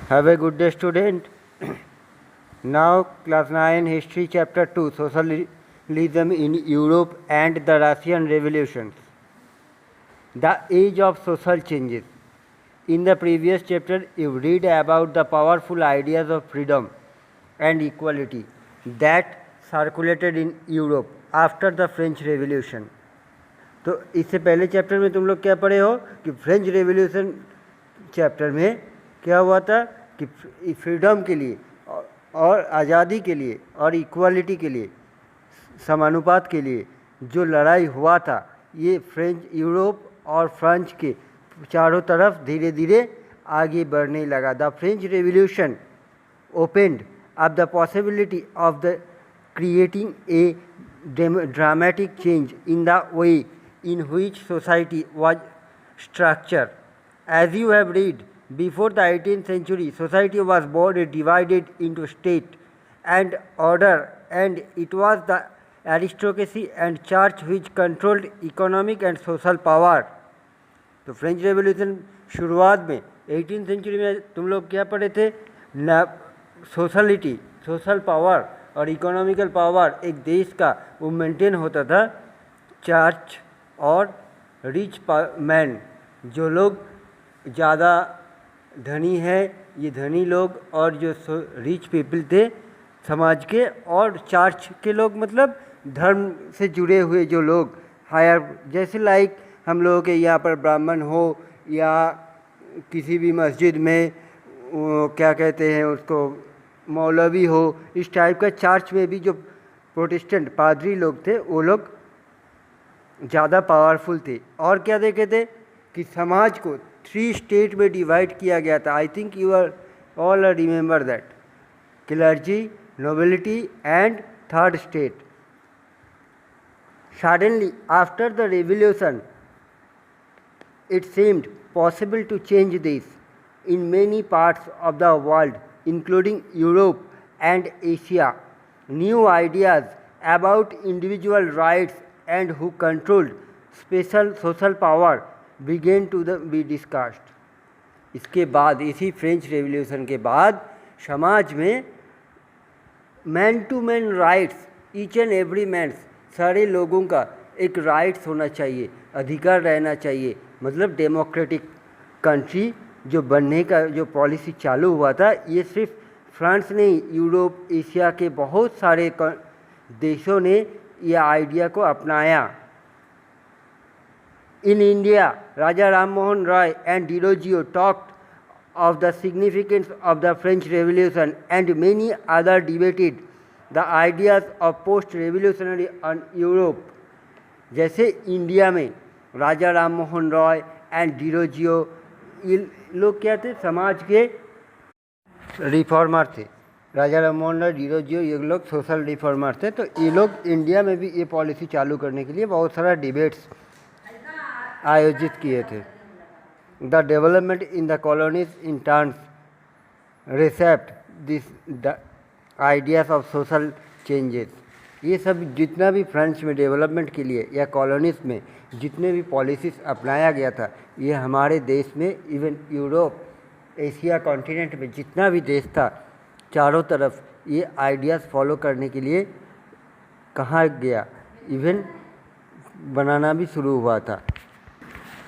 Have a good day, student. Now, class 9 history chapter 2, socialism in Europe and the Russian revolutions. The age of social changes. In the previous chapter, you read about the powerful ideas of freedom and equality that circulated in Europe after the French Revolution. तो इससे पहले chapter में तुम लोग क्या पढ़े हो कि फ्रेंच रेवोल्यूशन चैप्टर में क्या हुआ था कि फ्रीडम के लिए और आज़ादी के लिए और इक्वालिटी के लिए, समानुपात के लिए जो लड़ाई हुआ था, ये फ्रेंच यूरोप और फ्रांस के चारों तरफ धीरे धीरे आगे बढ़ने लगा. The French revolution opened up the possibility of the creating a dramatic change in the way in which society was structured. As you have read, before the 18th century, society was more divided into state and order, and it was the aristocracy and church which controlled economic and social power. तो French revolution शुरुआत में 18th century में तुम लोग क्या पढ़े थे? Sociality, social power और इकोनॉमिकल पावर एक देश का वो मेंटेन होता था चर्च और रिच मैन, जो लोग ज़्यादा धनी हैं, ये धनी लोग, और जो रिच पीपल थे समाज के, और चर्च के लोग मतलब धर्म से जुड़े हुए जो लोग हायर, जैसे लाइक हम लोगों के यहाँ पर ब्राह्मण हो या किसी भी मस्जिद में क्या कहते हैं उसको, मौलवी हो, इस टाइप का. चर्च में भी जो प्रोटेस्टेंट पादरी लोग थे वो लोग ज़्यादा पावरफुल थे. और क्या देखे थे कि समाज को 3 स्टेट में डिवाइड किया गया था. I think you are all remember that. Clergy, nobility and third state. Suddenly after the revolution it seemed possible to change this in many parts of the world, including Europe and Asia. New ideas about individual rights and who controlled special social power began to be discussed. इसके बाद, इसी French revolution के बाद समाज में man to man rights, each and every man, सारे लोगों का एक राइट्स होना चाहिए, अधिकार रहना चाहिए. मतलब डेमोक्रेटिक कंट्री जो बनने का जो पॉलिसी चालू हुआ था, ये सिर्फ फ्रांस नहीं, यूरोप, एशिया के बहुत सारे देशों ने यह आइडिया को अपनाया. In India, Raja Ram Mohan Roy and Derozio talked of the significance of the French Revolution, and many other debated the ideas of post-revolutionary on Europe. जैसे इंडिया में राजा राम मोहन रॉय एंड डिरोजियो, ये लोग क्या थे? समाज के रिफॉर्मर थे. राजा राम मोहन रॉय, डिरोजियो, ये लोग सोशल रिफॉर्मर थे. तो ये लोग इंडिया में भी ये पॉलिसी चालू करने के लिए बहुत सारा डिबेट्स आयोजित किए थे. The development in the colonies in turn reshaped the ideas of social changes. ये सब जितना भी फ्रांस में डेवलपमेंट के लिए या कॉलोनीज़ में जितने भी पॉलिसीज़ अपनाया गया था, ये हमारे देश में, इवन यूरोप, एशिया कॉन्टिनेंट में जितना भी देश था, चारों तरफ ये आइडियाज़ फॉलो करने के लिए कहा गया, इवन बनाना भी शुरू हुआ था.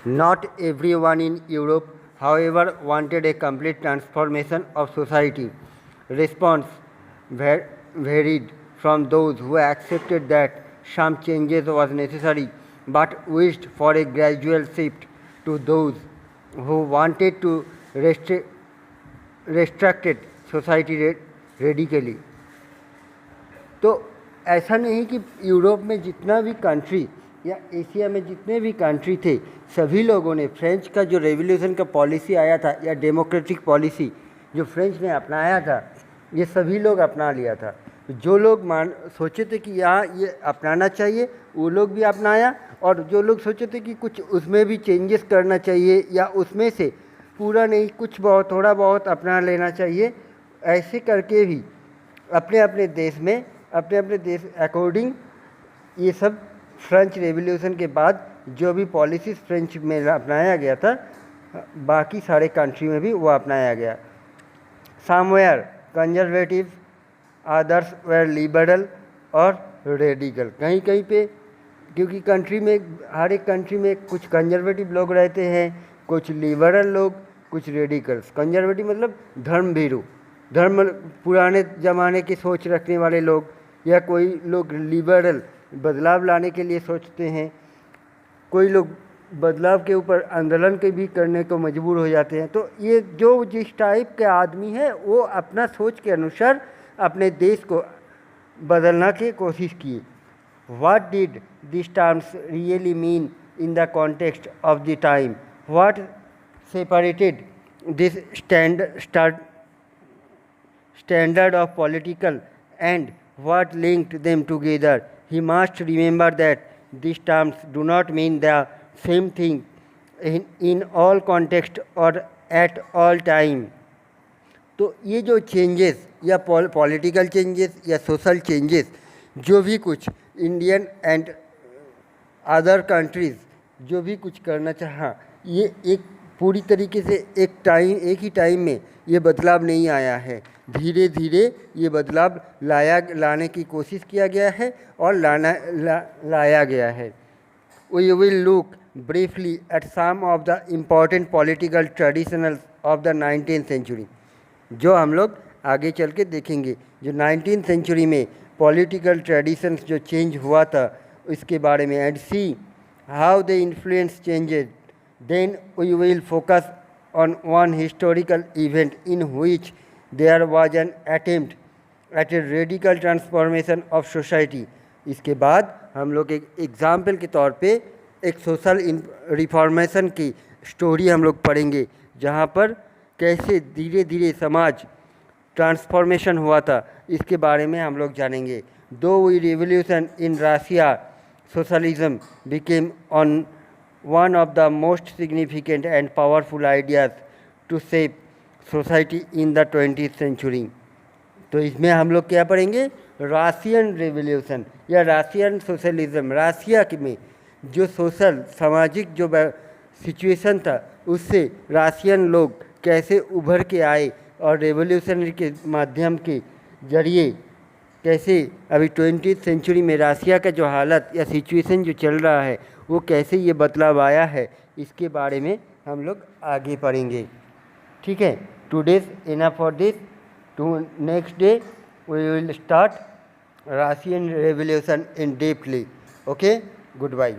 Not everyone in Europe, however, wanted a complete transformation of society. Response varied from those who accepted that some changes was necessary but wished for a gradual shift, to those who wanted to restrict society radically. तो ऐसा नहीं कि Europe में जितना भी country या Asia में जितने भी कंट्री थे, सभी लोगों ने फ्रेंच का जो रेवोल्यूशन का पॉलिसी आया था या डेमोक्रेटिक पॉलिसी जो फ्रेंच ने अपनाया था, ये सभी लोग अपना लिया था. जो लोग सोचे थे कि यहाँ ये अपनाना चाहिए, वो लोग भी अपनाया, और जो लोग सोचे थे कि कुछ उसमें भी चेंजेस करना चाहिए या उसमें से पूरा नहीं, कुछ बहुत थोड़ा बहुत अपना लेना चाहिए, ऐसे करके भी अपने अपने देश में, अपने अपने देश अकॉर्डिंग ये सब फ्रेंच रेवोल्यूशन के बाद जो भी पॉलिसीज़ फ्रेंच में अपनाया गया था, बाकी सारे कंट्री में भी वो अपनाया गया. Somewhere conservative, others were liberal और रेडिकल। कहीं कहीं पे, क्योंकि कंट्री में, हर एक कंट्री में कुछ कंजर्वेटिव लोग रहते हैं, कुछ लिबरल लोग, कुछ रेडिकल्स। कंजर्वेटिव मतलब धर्म भीरू, धर्म पुराने ज़माने की सोच रखने वाले लोग, या कोई लोग लिबरल बदलाव लाने के लिए सोचते हैं, कोई लोग बदलाव के ऊपर आंदोलन के भी करने को मजबूर हो जाते हैं। तो ये जो जिस टाइप के आदमी है वो अपना सोच के अनुसार अपने देश को बदलना की कोशिश किए। What did these terms really mean in the context of the time? What separated this standard of political and what linked them together? He must remember that these terms do not mean the same thing in all context or at all time. तो ये जो changes या political changes या social changes जो भी कुछ Indian and other countries जो भी कुछ करना चाहा, ये एक पूरी तरीके से एक ही टाइम में ये बदलाव नहीं आया है। धीरे धीरे ये बदलाव लाने की कोशिश किया गया है और लाया गया है। We will look briefly at some of the important political traditions of the 19th century, जो हम लोग आगे चल के देखेंगे। जो 19th सेंचुरी में पॉलिटिकल ट्रेडिशंस जो चेंज हुआ था इसके बारे में, and see how the influence changed. Then we will focus on one historical event in which there was an attempt at a radical transformation of society. इसके बाद हम लोग एक एग्जाम्पल के तौर पे एक सोशल रिफॉर्मेशन की स्टोरी हम लोग पढ़ेंगे, जहाँ पर कैसे धीरे धीरे समाज ट्रांसफॉर्मेशन हुआ था, इसके बारे में हम लोग जानेंगे। Though we revolution in Russia socialism became on one of the most significant and powerful ideas to shape society in the 20th century. तो इसमें हम लोग क्या पढ़ेंगे? रशियन रेवोल्यूशन या रशियन सोशलिज्म। रशिया में जो सोशल सामाजिक जो सिचुएशन था उससे रशियन लोग कैसे उभर के आए और रेवोल्यूशनरी के माध्यम के जरिए कैसे अभी 20th सेंचुरी में रशिया का जो हालत या सिचुएशन जो चल रहा है वो कैसे ये बदलाव आया है, इसके बारे में हम लोग आगे पढ़ेंगे। ठीक है, today's enough for this. To next day we will start Russian revolution in deeply. Okay, good bye.